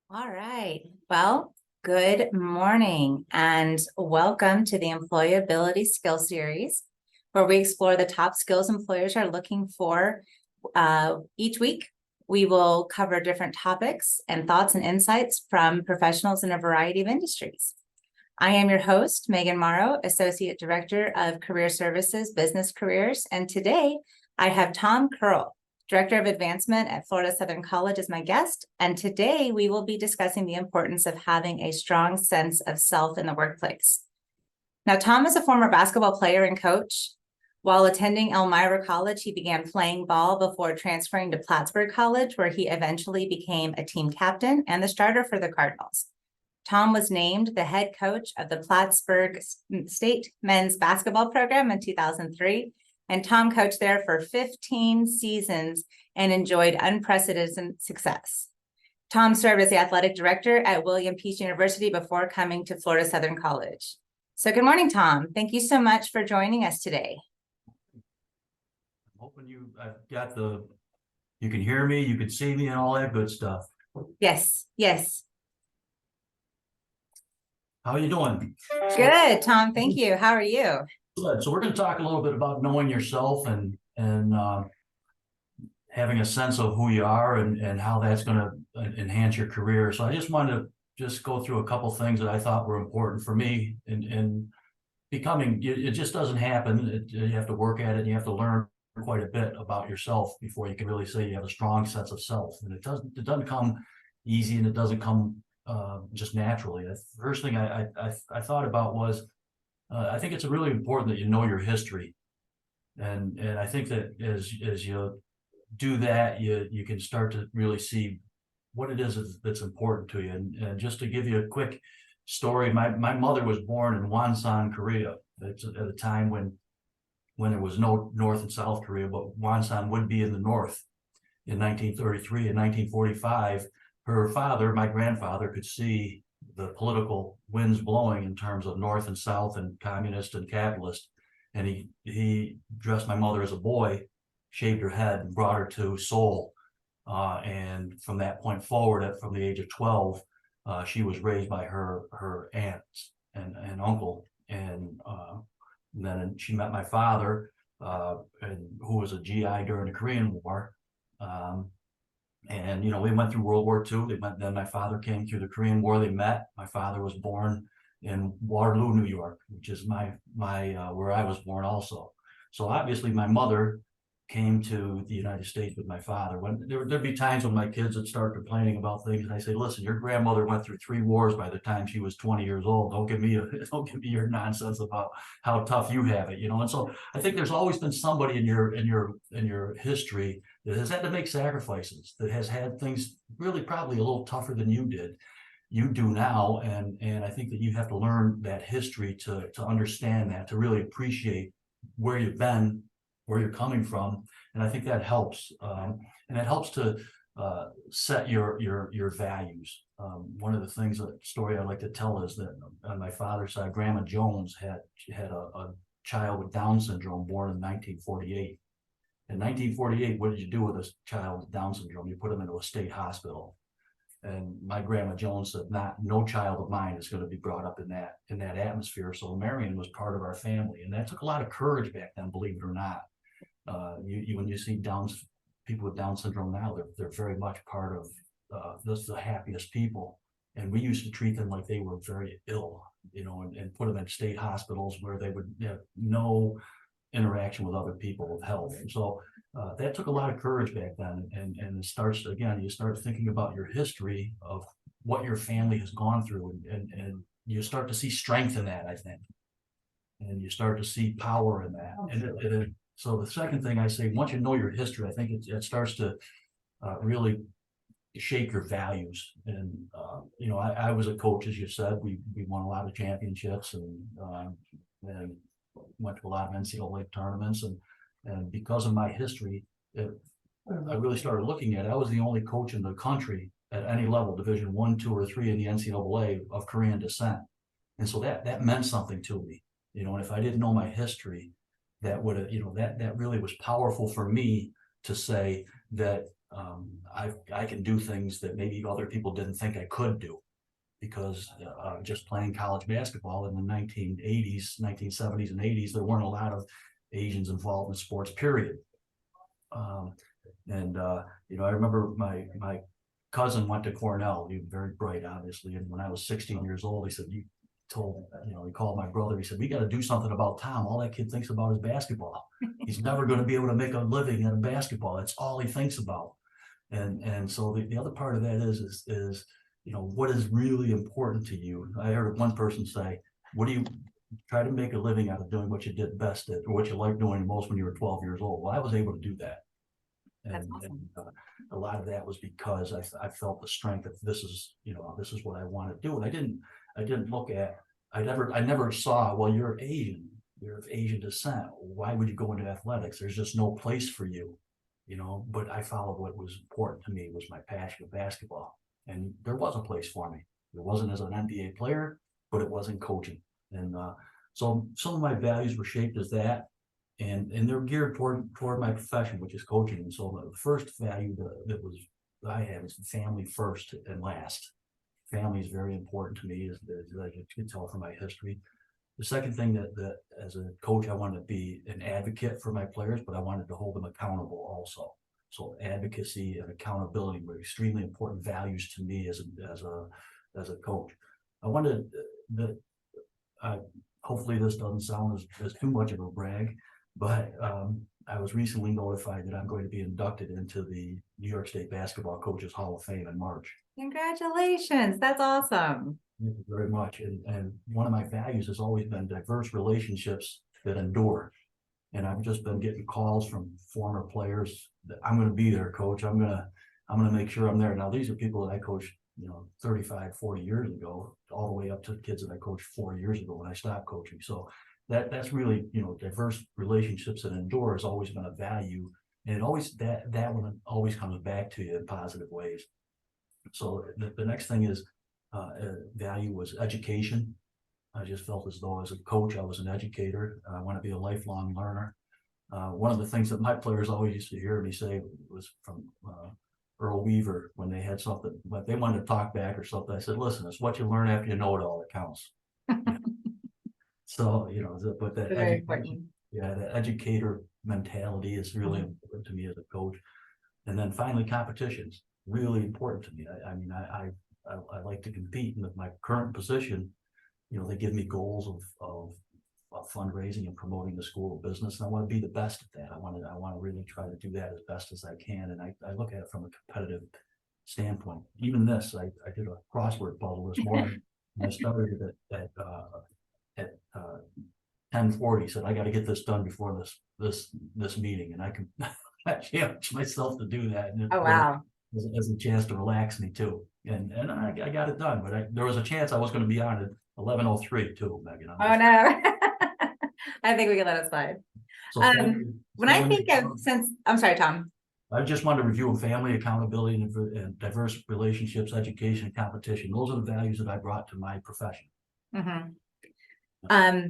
All right. Well, good morning and welcome to the Employability Skill Series, where we explore the top skills employers are looking for. Each week, we will cover different topics and thoughts and insights from professionals in a variety of industries. I am your host, Megan Morrow, Associate Director of Career Services, Business Careers, and today I have Tom Curl, Director of Advancement at Florida Southern College, as my guest. And today we will be discussing the importance of having a strong sense of self in the workplace. Now, Tom is a former basketball player and coach. While attending Elmira College, he began playing ball before transferring to Plattsburgh College, where he eventually became a team captain and the starter for the Cardinals. Tom was named the head coach of the Plattsburgh State men's basketball program in 2003. And Tom coached there for 15 seasons and enjoyed unprecedented success. Tom served as the athletic director at William Peace University before coming to Florida Southern College. So good morning, Tom. Thank you so much for joining us today. I'm hoping you can hear me, you can see me, and all that good stuff. Yes. How are you doing? Good, Tom. Thank you. How are you? Good. So we're going to talk a little bit about knowing yourself and having a sense of who you are and how that's going to enhance your career. So I just wanted to go through a couple things that I thought were important for me in becoming. It just doesn't happen. You have to work at it. And you have to learn quite a bit about yourself before you can really say you have a strong sense of self. And it doesn't come easy, and it doesn't come just naturally. The first thing I thought about was I think it's really important that you know your history, and I think that as you do that, you can start to really see what it is that's important to you. And just to give you a quick story, my mother was born in Wonsan, Korea. It's at a time when there was no North and South Korea, but Wonsan would be in the North. In 1933 and 1945, her father, my grandfather, could see the political winds blowing in terms of North and South and communist and capitalist. And he dressed my mother as a boy, shaved her head, and brought her to Seoul. And from that point forward, from the age of 12, she was raised by her aunts and uncle. And then she met my father, who was a GI during the Korean War. And we went through World War II. Then my father came through the Korean War. They met. My father was born in Waterloo, New York, which is my where I was born also. So obviously my mother came to the United States with my father. When there'd be times when my kids would start complaining about things, and I say, listen, your grandmother went through 3 wars by the time she was 20 years old. Don't give me your nonsense about how tough you have it, And so I think there's always been somebody in your history that has had to make sacrifices, that has had things really probably a little tougher than you do now. And I think that you have to learn that history to understand that, to really appreciate where you've been, where you're coming from. And I think that helps. And it helps to set your values. One of the things, a story I like to tell is that on my father's side, Grandma Jones had a child with Down syndrome born in 1948. In 1948, what did you do with a child with Down syndrome? You put them into a state hospital. And my Grandma Jones said, no child of mine is going to be brought up in that atmosphere. So Marion was part of our family. And that took a lot of courage back then, believe it or not. When you see people with Down syndrome now, they're very much part of the happiest people. And we used to treat them like they were very ill, and put them in state hospitals where they would have no interaction with other people with health. And so that took a lot of courage back then. And it starts, again, you start thinking about your history of what your family has gone through, and you start to see strength in that, I think. And you start to see power in that. So the second thing I say, once you know your history, I think it starts to really shape your values. And I was a coach, as you said. We won a lot of championships and went to a lot of NCAA tournaments. And because of my history, I really started looking at it. I was the only coach in the country at any level, Division 1, 2, or 3 in the NCAA, of Korean descent. And so that meant something to me. And if I didn't know my history, that would have, that really was powerful for me to say that I can do things that maybe other people didn't think I could do, because just playing college basketball in the 1980s, 1970s and 80s, there weren't a lot of Asians involved in sports, period. Um, I remember my cousin went to Cornell. He was very bright, obviously. And when I was 16 years old, he said, he called my brother. He said, we got to do something about Tom. All that kid thinks about is basketball. He's never going to be able to make a living in basketball. That's all he thinks about. And so the other part of that is what is really important to you. I heard one person say, what do you try to make a living out of doing what you did best at, or what you liked doing most when you were 12 years old? Well, I was able to do that. That's And, awesome. and a lot of that was because I felt the strength of this is what I want to do. And I didn't look at, I never saw, well, you're of Asian descent. Why would you go into athletics? There's just no place for you, but I followed what was important to me, was my passion of basketball. And there was a place for me. It wasn't as an NBA player, but it was in coaching. And so some of my values were shaped as that. And they're geared toward my profession, which is coaching. And so the first value that I have is family first and last. Family is very important to me, as you can tell from my history. The second thing that as a coach, I wanted to be an advocate for my players, but I wanted to hold them accountable also. So advocacy and accountability were extremely important values to me as a coach. I wanted that. Hopefully this doesn't sound as too much of a brag, but I was recently notified that I'm going to be inducted into the New York State Basketball Coaches Hall of Fame in March. Congratulations. That's awesome. Thank you very much. And one of my values has always been diverse relationships that endure. And I've just been getting calls from former players that I'm going to be there, coach. I'm going to make sure I'm there. Now, these are people that I coached, 35, 40 years ago, all the way up to kids that I coached 4 years ago when I stopped coaching. So that's really, diverse relationships that endure has always been a value. And it always, that one always comes back to you in positive ways. So the next thing is value was education. I just felt as though as a coach, I was an educator. I want to be a lifelong learner. One of the things that my players always used to hear me say was from Earl Weaver, when they had something, but they wanted to talk back or something. I said, listen, it's what you learn after you know it all that counts. So, but that Very important. the educator mentality is really important to me as a coach. And then finally, competitions, really important to me. I like to compete, and with my current position, they give me goals of fundraising and promoting the school of business. And I want to be the best at that. I want to really try to do that as best as I can. And I look at it from a competitive standpoint. Even this, I did a crossword puzzle this morning, and I started it at 10:40. Said I got to get this done before this meeting, and I challenged myself to do that. And Oh, wow. as a chance to relax me too. And I got it done, but there was a chance I was going to be on at 11:03 too, Megan. Oh, no. I think we can let it slide. So When I think of, I'm sorry, Tom. I just wanted to review family, accountability, and diverse relationships, education, and competition. Those are the values that I brought to my profession. Mm-hmm.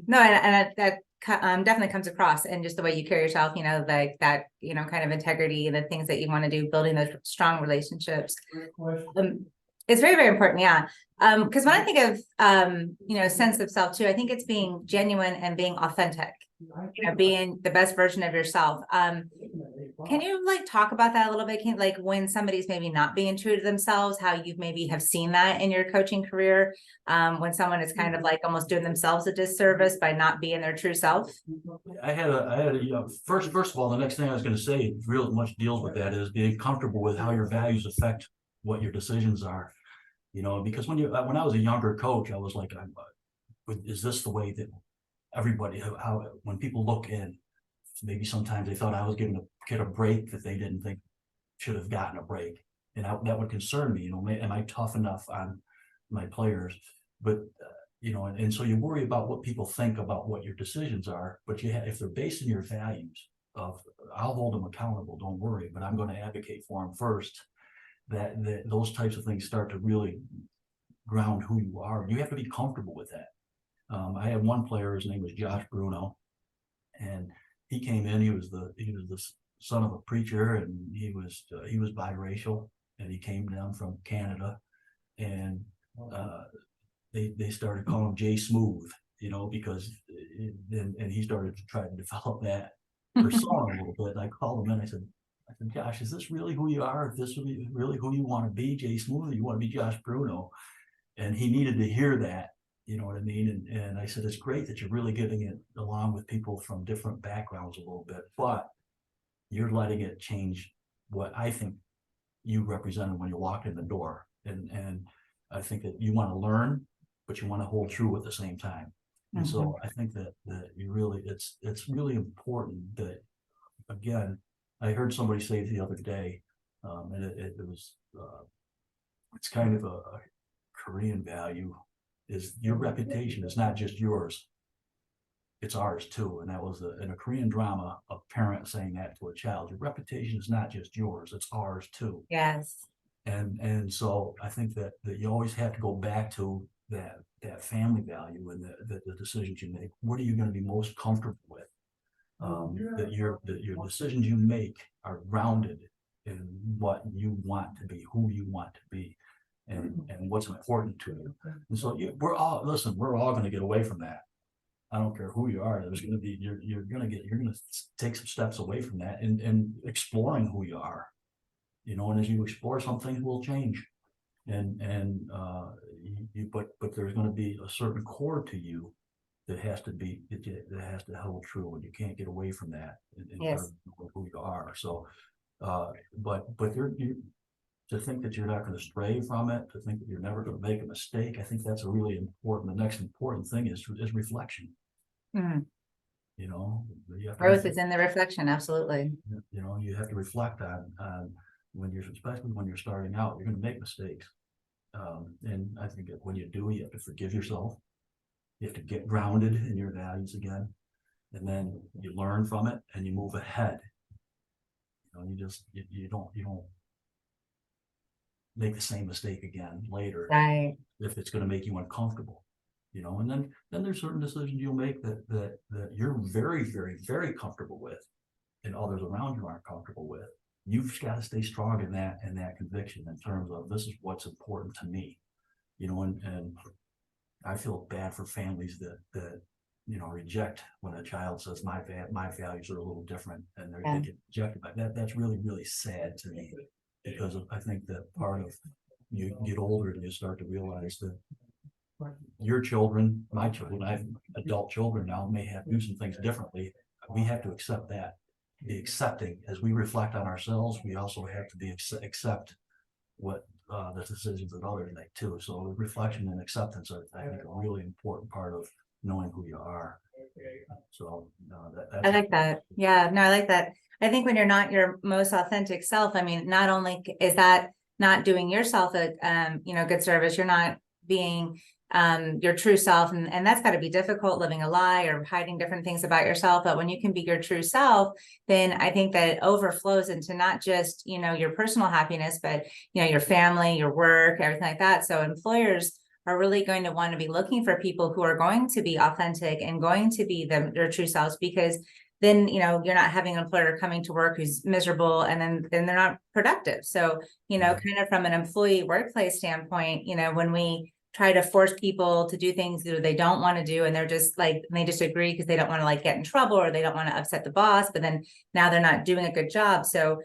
No, and that definitely comes across in just the way you carry yourself, like that, kind of integrity and the things that you want to do, building those strong relationships. It's very, very important. Yeah. Because when I think of, sense of self too, I think it's being genuine and being authentic, being the best version of yourself. Can you talk about that a little bit? When somebody's maybe not being true to themselves, how you maybe have seen that in your coaching career, when someone is kind of almost doing themselves a disservice by not being their true self? I had first of all, the next thing I was going to say real much deals with that is being comfortable with how your values affect what your decisions are. Because when I was a younger coach, I was like, is this the way that everybody, when people look in, maybe sometimes they thought I was giving a kid a break that they didn't think should have gotten a break. And that would concern me, am I tough enough on my players? But, and so you worry about what people think about what your decisions are, but if they're based on your values of, I'll hold them accountable, don't worry, but I'm going to advocate for them first. That those types of things start to really ground who you are. You have to be comfortable with that. I had one player, his name was Josh Bruno, and he came in. He was the son of a preacher, and he was biracial, and he came down from Canada, and they started calling him Jay Smooth, because and he started to try to develop that persona a little bit. And I called him in. I said, Josh, is this really who you are? If this is really who you want to be, Jay Smooth, or you want to be Josh Bruno? And he needed to hear that. You know what I mean? And I said, it's great that you're really getting it along with people from different backgrounds a little bit, but you're letting it change what I think you represented when you walked in the door. And I think that you want to learn, but you want to hold true at the same time. And so I think that you really, it's really important that, again, I heard somebody say the other day, and it was, it's kind of a Korean value, is your reputation is not just yours, it's ours too. And that was in a Korean drama, a parent saying that to a child. Your reputation is not just yours, it's ours too. Yes. And so I think that you always have to go back to that family value and the decisions you make. What are you going to be most comfortable with? That your decisions you make are grounded in what you want to be, who you want to be, and what's important to you. And so we're all going to get away from that. I don't care who you are. There's going to be you're going to take some steps away from that and exploring who you are. And as you explore, some things will change, but there's going to be a certain core to you that has to hold true, and you can't get away from that in Yes. who you are. So, but to think that you're not going to stray from it, to think that you're never going to make a mistake, I think that's a really important. The next important thing is reflection. Mhm. You have to Growth is in the reflection. Absolutely. you have to reflect on especially when you're starting out, you're going to make mistakes. And I think that when you do, you have to forgive yourself. You have to get grounded in your values again, and then you learn from it and you move ahead. You don't make the same mistake again later, Right. if it's going to make you uncomfortable. And then there's certain decisions you'll make that you're very, very, very comfortable with, and others around you aren't comfortable with. You've got to stay strong in that conviction in terms of, this is what's important to me. And I feel bad for families that reject when a child says my values are a little different, and they get rejected by that. That's really, really sad to me, because I think that part of you get older and you start to realize that your children, my children, I have adult children now, may have do some things differently. We have to accept that, be accepting. As we reflect on ourselves, we also have to accept what the decisions that others make too. So reflection and acceptance are, I think, a really important part of knowing who you are. So that's I like that. Yeah, no, I like that. I think when you're not your most authentic self, I mean, not only is that not doing yourself a good service, you're not being your true self, and that's got to be difficult, living a lie or hiding different things about yourself. But when you can be your true self, then I think that it overflows into not just your personal happiness, but your family, your work, everything like that. So employers are really going to want to be looking for people who are going to be authentic and going to be their true selves, because then you're not having an employer coming to work who's miserable, and then they're not productive. So kind of from an employee workplace standpoint, when we try to force people to do things that they don't want to do, and they're just like, they just agree because they don't want to get in trouble, or they don't want to upset the boss, but then now they're not doing a good job. So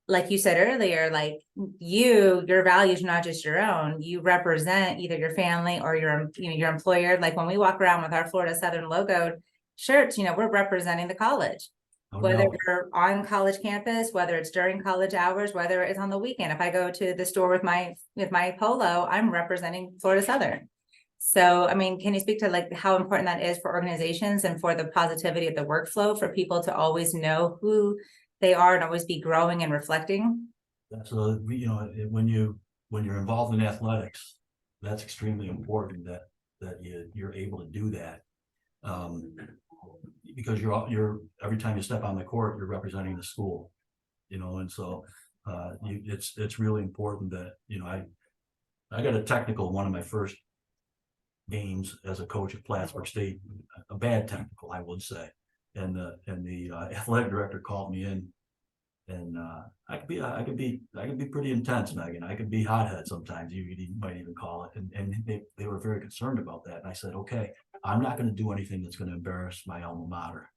like you said earlier, your values are not just your own. You represent either your family or your employer. Like when we walk around with our Florida Southern logo shirts, we're representing the college. Whether we're on college campus, whether it's during college hours, whether it's on the weekend. If I go to the store with my polo, I'm representing Florida Southern. So, I mean, can you speak to how important that is for organizations and for the positivity of the workflow, for people to always know who they are and always be growing and reflecting? So when you're involved in athletics, that's extremely important that you're able to do that. Because you're every time you step on the court, you're representing the school, and so it's really important that I got a technical one of my first games as a coach at Plattsburgh State, a bad technical, I would say, and the athletic director called me in And I could be pretty intense, Megan. I could be hothead sometimes. You might even call it. And they were very concerned about that. And I said, okay, I'm not going to do anything that's going to embarrass my alma mater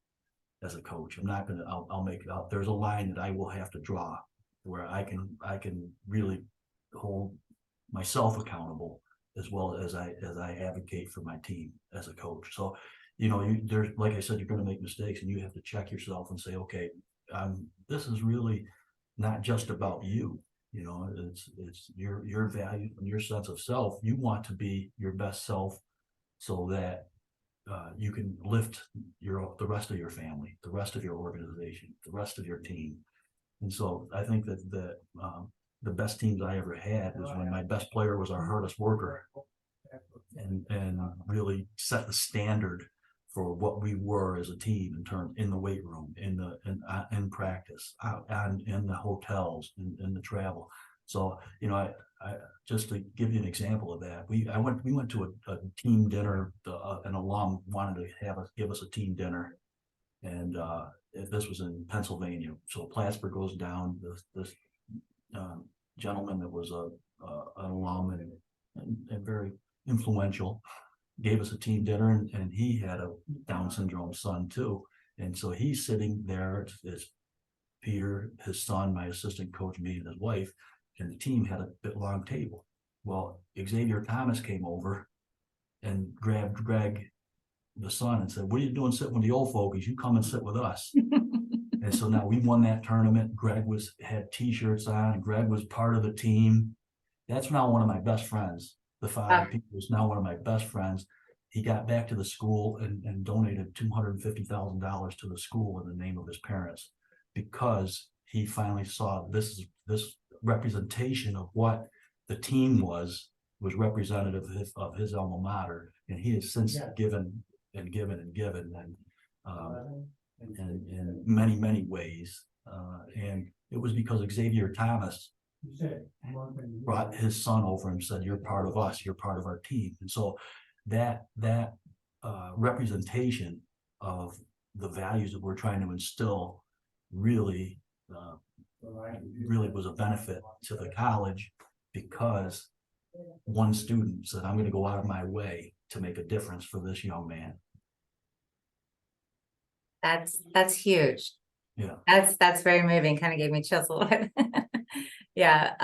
as a coach. I'm not going to. I'll make it out. There's a line that I will have to draw where I can really hold myself accountable as well as I advocate for my team as a coach. So, there's, like I said, you're going to make mistakes, and you have to check yourself and say, okay, this is really not just about you. It's your value and your sense of self. You want to be your best self so that you can lift the rest of your family, the rest of your organization, the rest of your team. And so I think that the best teams I ever had was when my best player was our hardest worker, and really set the standard for what we were as a team in the weight room, in practice, and in the hotels, in the travel. So, I just to give you an example of that, we went to a team dinner. An alum wanted to give us a team dinner, and this was in Pennsylvania. So Plattsburgh goes down. This gentleman that was an alum and very influential gave us a team dinner, and he had a Down syndrome son too. And so he's sitting there, it's Peter, his son, my assistant coach, me, and his wife, and the team had a bit long table. Well, Xavier Thomas came over and grabbed Greg, the son, and said, "What are you doing sitting with the old folks? You come and sit with us." And so now we won that tournament. Greg had T-shirts on. Greg was part of the team. That's now one of my best friends. The father, Peter, is now one of my best friends. He got back to the school and donated $250,000 to the school in the name of his parents, because he finally saw this representation of what the team was representative of his alma mater, and he has since given and given and given, and in many ways, and it was because Xavier Thomas brought his son over and said, "You're part of us. You're part of our team." And so that representation of the values that we're trying to instill really was a benefit to the college, because one student said, "I'm going to go out of my way to make a difference for this young man." That's huge. Yeah. That's very moving. Kind of gave me chills a little bit. Yeah.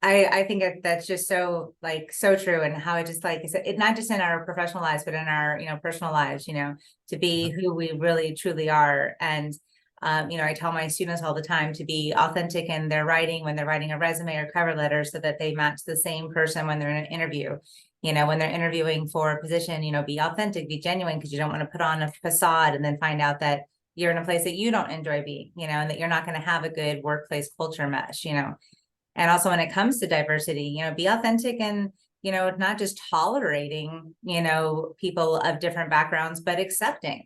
I think that's just so true, and how it just it not just in our professional lives, but in our, personal lives, to be who we really truly are. And I tell my students all the time to be authentic in their writing when they're writing a resume or cover letter, so that they match the same person when they're in an interview. When they're interviewing for a position, be authentic, be genuine, because you don't want to put on a facade and then find out that you're in a place that you don't enjoy being, and that you're not going to have a good workplace culture mesh, And also when it comes to diversity, be authentic and, not just tolerating, people of different backgrounds, but accepting.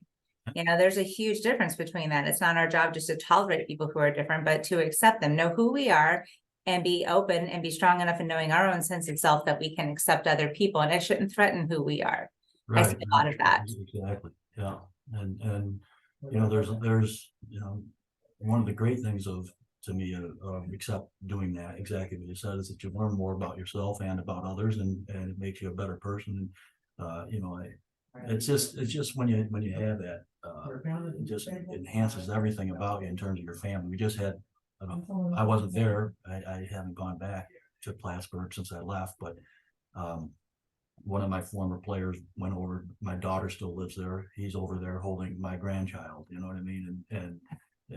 There's a huge difference between that. It's not our job just to tolerate people who are different, but to accept them, know who we are, and be open and be strong enough in knowing our own sense of self that we can accept other people, and it shouldn't threaten who we are. Right. I see a lot of that. Exactly. Yeah. And there's one of the great things to me, except doing that, exactly what you said, is that you learn more about yourself and about others, and it makes you a better person. And it's just when you have that, it just enhances everything about you in terms of your family. We just had, I wasn't there. I haven't gone back to Plattsburgh since I left, but one of my former players went over. My daughter still lives there. He's over there holding my grandchild. You know what I mean? And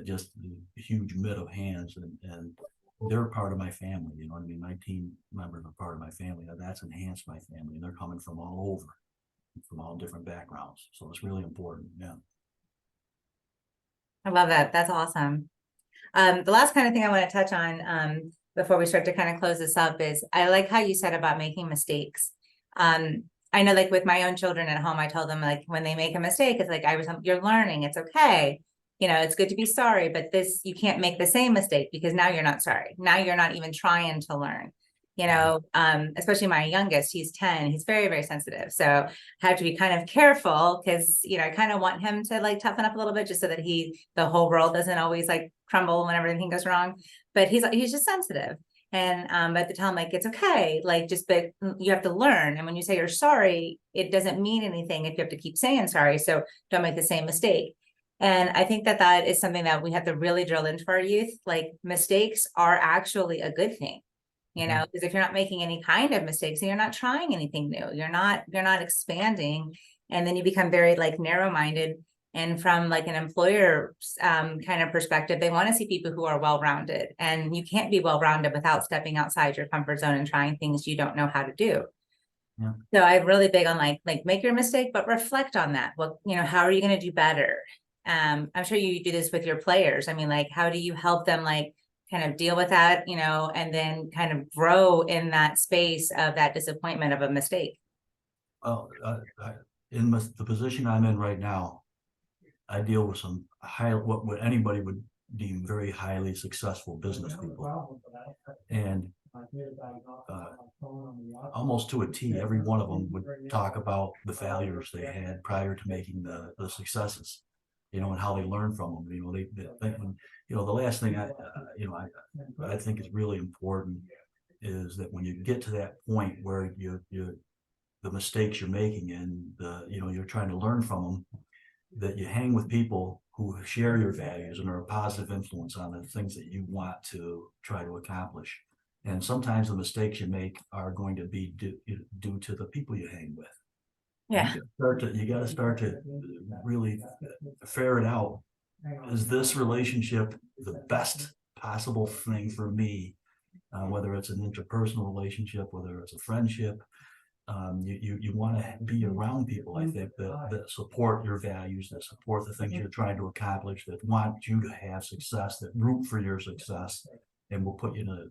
just a huge mitt of hands, and they're part of my family. You know what I mean? My team members are part of my family. And that's enhanced my family, and they're coming from all over, from all different backgrounds. So it's really important. Yeah. I love that. That's awesome. The last kind of thing I want to touch on before we start to kind of close this up is, I like how you said about making mistakes. I know, with my own children at home, I tell them, when they make a mistake, it's you're learning, it's okay. It's good to be sorry, but you can't make the same mistake, because now you're not sorry. Now you're not even trying to learn. You know, especially my youngest, he's 10, he's very, very sensitive. So I have to be kind of careful because, you know, I kind of want him to like toughen up a little bit just so that the whole world doesn't always like crumble whenever anything goes wrong. But he's just sensitive. And but to tell him like it's okay, like but you have to learn. And when you say you're sorry, it doesn't mean anything if you have to keep saying sorry. So don't make the same mistake. And I think that is something that we have to really drill into our youth. Like mistakes are actually a good thing, you know, because if you're not making any kind of mistakes and you're not trying anything new, you're not expanding, and then you become very like narrow-minded. And from like an employer kind of perspective, they want to see people who are well-rounded, and you can't be well-rounded without stepping outside your comfort zone and trying things you don't know how to do. Yeah. So I'm really big on like make your mistake, but reflect on that. Well, you know, how are you going to do better? I'm sure you do this with your players. I mean, like, how do you help them like kind of deal with that, you know, and then kind of grow in that space of that disappointment of a mistake? Well, in the position I'm in right now, I deal with some what anybody would deem very highly successful business people, and almost to a T, every one of them would talk about the failures they had prior to making the successes, you know, and how they learn from them. You know, you know, the last thing you know, I think is really important is that when you get to that point where the mistakes you're making and you know, you're trying to learn from them, that you hang with people who share your values and are a positive influence on the things that you want to try to accomplish. And sometimes the mistakes you make are going to be due to the people you hang with. Yeah. You got to start to really ferret out. Is this relationship the best possible thing for me? Whether it's an interpersonal relationship, whether it's a friendship, you want to be around people, I think, that support your values, that support the things you're trying to accomplish, that want you to have success, that root for your success, and will put you in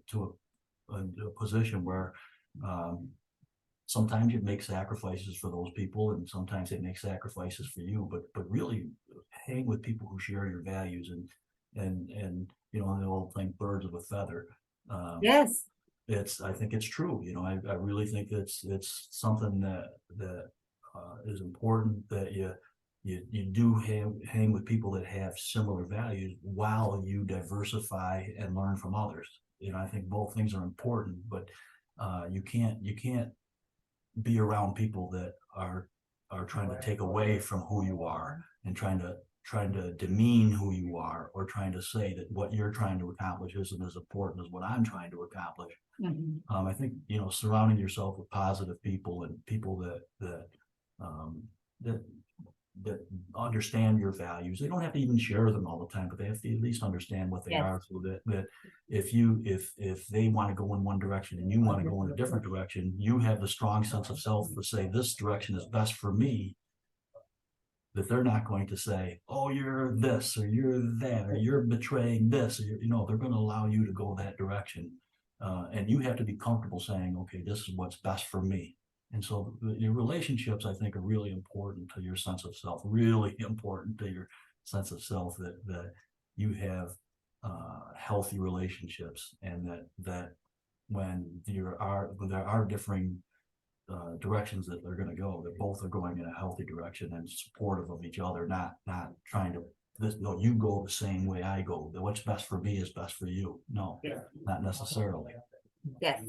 a position where sometimes you make sacrifices for those people, and sometimes they make sacrifices for you. But really, hang with people who share your values, and you know, the old thing, birds of a feather. Yes. I think it's true. You know, I really think it's something that is important, that you do hang with people that have similar values while you diversify and learn from others. You know, I think both things are important, but you can't be around people that are trying to take away from who you are, and trying to demean who you are, or trying to say that what you're trying to accomplish isn't as important as what I'm trying to accomplish. I think, you know, surrounding yourself with positive people, and people that understand your values. They don't have to even share them all the time, but they have to at least understand what they are, so that if they want to go in one direction and you want to go in a different direction, you have the strong sense of self to say this direction is best for me. That they're not going to say, oh, you're this, or you're that, or you're betraying this, or you know, they're going to allow you to go that direction. And you have to be comfortable saying, okay, this is what's best for me. And so your relationships, I think, are really important to your sense of self, really important to your sense of self, that you have healthy relationships, and that when there are differing directions that they're going to go, that both are going in a healthy direction and supportive of each other, not trying to no, you go the same way I go. What's best for me is best for you. No, not necessarily. Yes.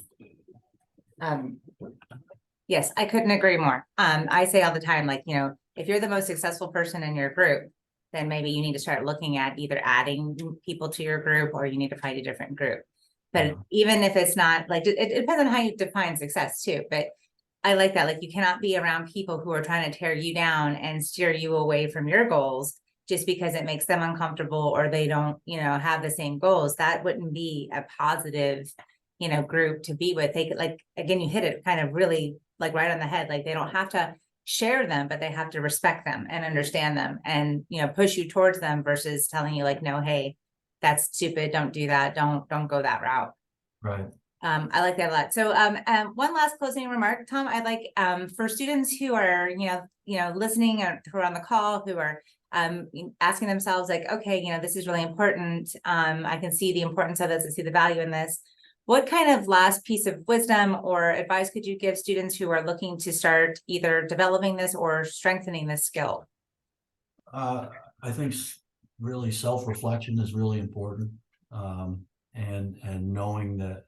Yes, I couldn't agree more. I say all the time, like, you know, if you're the most successful person in your group, then maybe you need to start looking at either adding people to your group, or you need to find a different group. But even if it's not like, it depends on how you define success too. But I like that. Like, you cannot be around people who are trying to tear you down and steer you away from your goals just because it makes them uncomfortable, or they don't, you know, have the same goals. That wouldn't be a positive, you know, group to be with. They could, like, again, you hit it kind of really like right on the head. Like, they don't have to share them, but they have to respect them and understand them, and, you know, push you towards them versus telling you like, no, hey, that's stupid. Don't do that. Don't go that route. Right. I like that a lot. So one last closing remark, Tom. I'd like for students who are, you know, listening, or who are on the call, who are asking themselves like, okay, you know, this is really important. I can see the importance of this. I see the value in this. what kind of last piece of wisdom or advice could you give students who are looking to start either developing this or strengthening this skill? I think really self-reflection is really important. And knowing that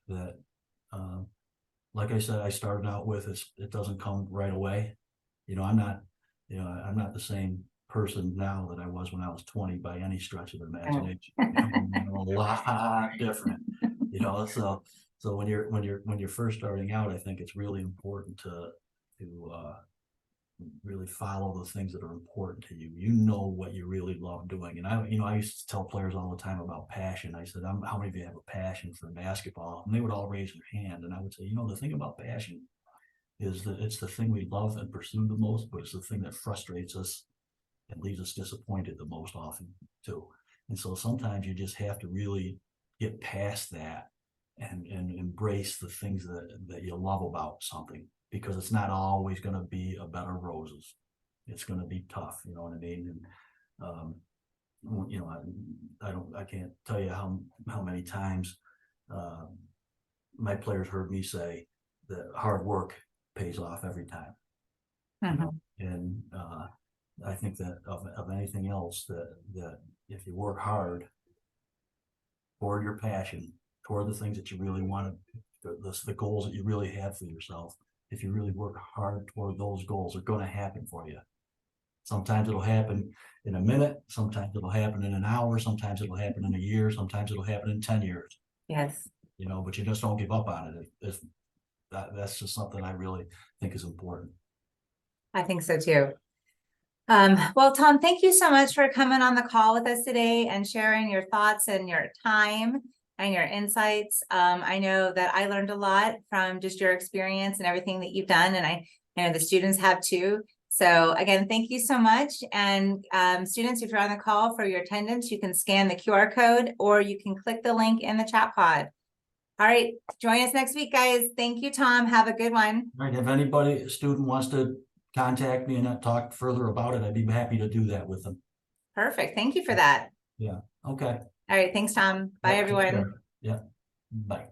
like I said, I started out with it doesn't come right away. I'm not the same person now that I was when I was 20 by any stretch of the imagination. I'm a lot different, so when you're first starting out, I think it's really important to really follow the things that are important to you. You know what you really love doing. And I used to tell players all the time about passion. I said, how many of you have a passion for basketball? And they would all raise their hand. And I would say, the thing about passion is that it's the thing we love and pursue the most, but it's the thing that frustrates us and leaves us disappointed the most often too. And so sometimes you just have to really get past that and embrace the things that you love about something, because it's not always going to be a bed of roses. It's going to be tough, you know what I mean? And I can't tell you how many times my players heard me say that hard work pays off every time. And I think that of anything else, that if you work hard toward your passion, toward the things that you really want, the goals that you really have for yourself, if you really work hard toward those goals, they're going to happen for you. Sometimes it'll happen in a minute, sometimes it'll happen in an hour, sometimes it'll happen in a year, sometimes it'll happen in 10 years. Yes. But you just don't give up on it. That's just something I really think is important. I think so too. Well, Tom, thank you so much for coming on the call with us today and sharing your thoughts and your time and your insights. I know that I learned a lot from just your experience and everything that you've done, and I know the students have too. So again, thank you so much. And students, if you're on the call, for your attendance, you can scan the QR code or you can click the link in the chat pod. All right, join us next week, guys. Thank you, Tom. Have a good one. All right, if a student wants to contact me and talk further about it, I'd be happy to do that with them. Perfect. Thank you for that. Yeah. Okay. All right. Thanks, Tom. Bye, everyone. Yeah. Bye.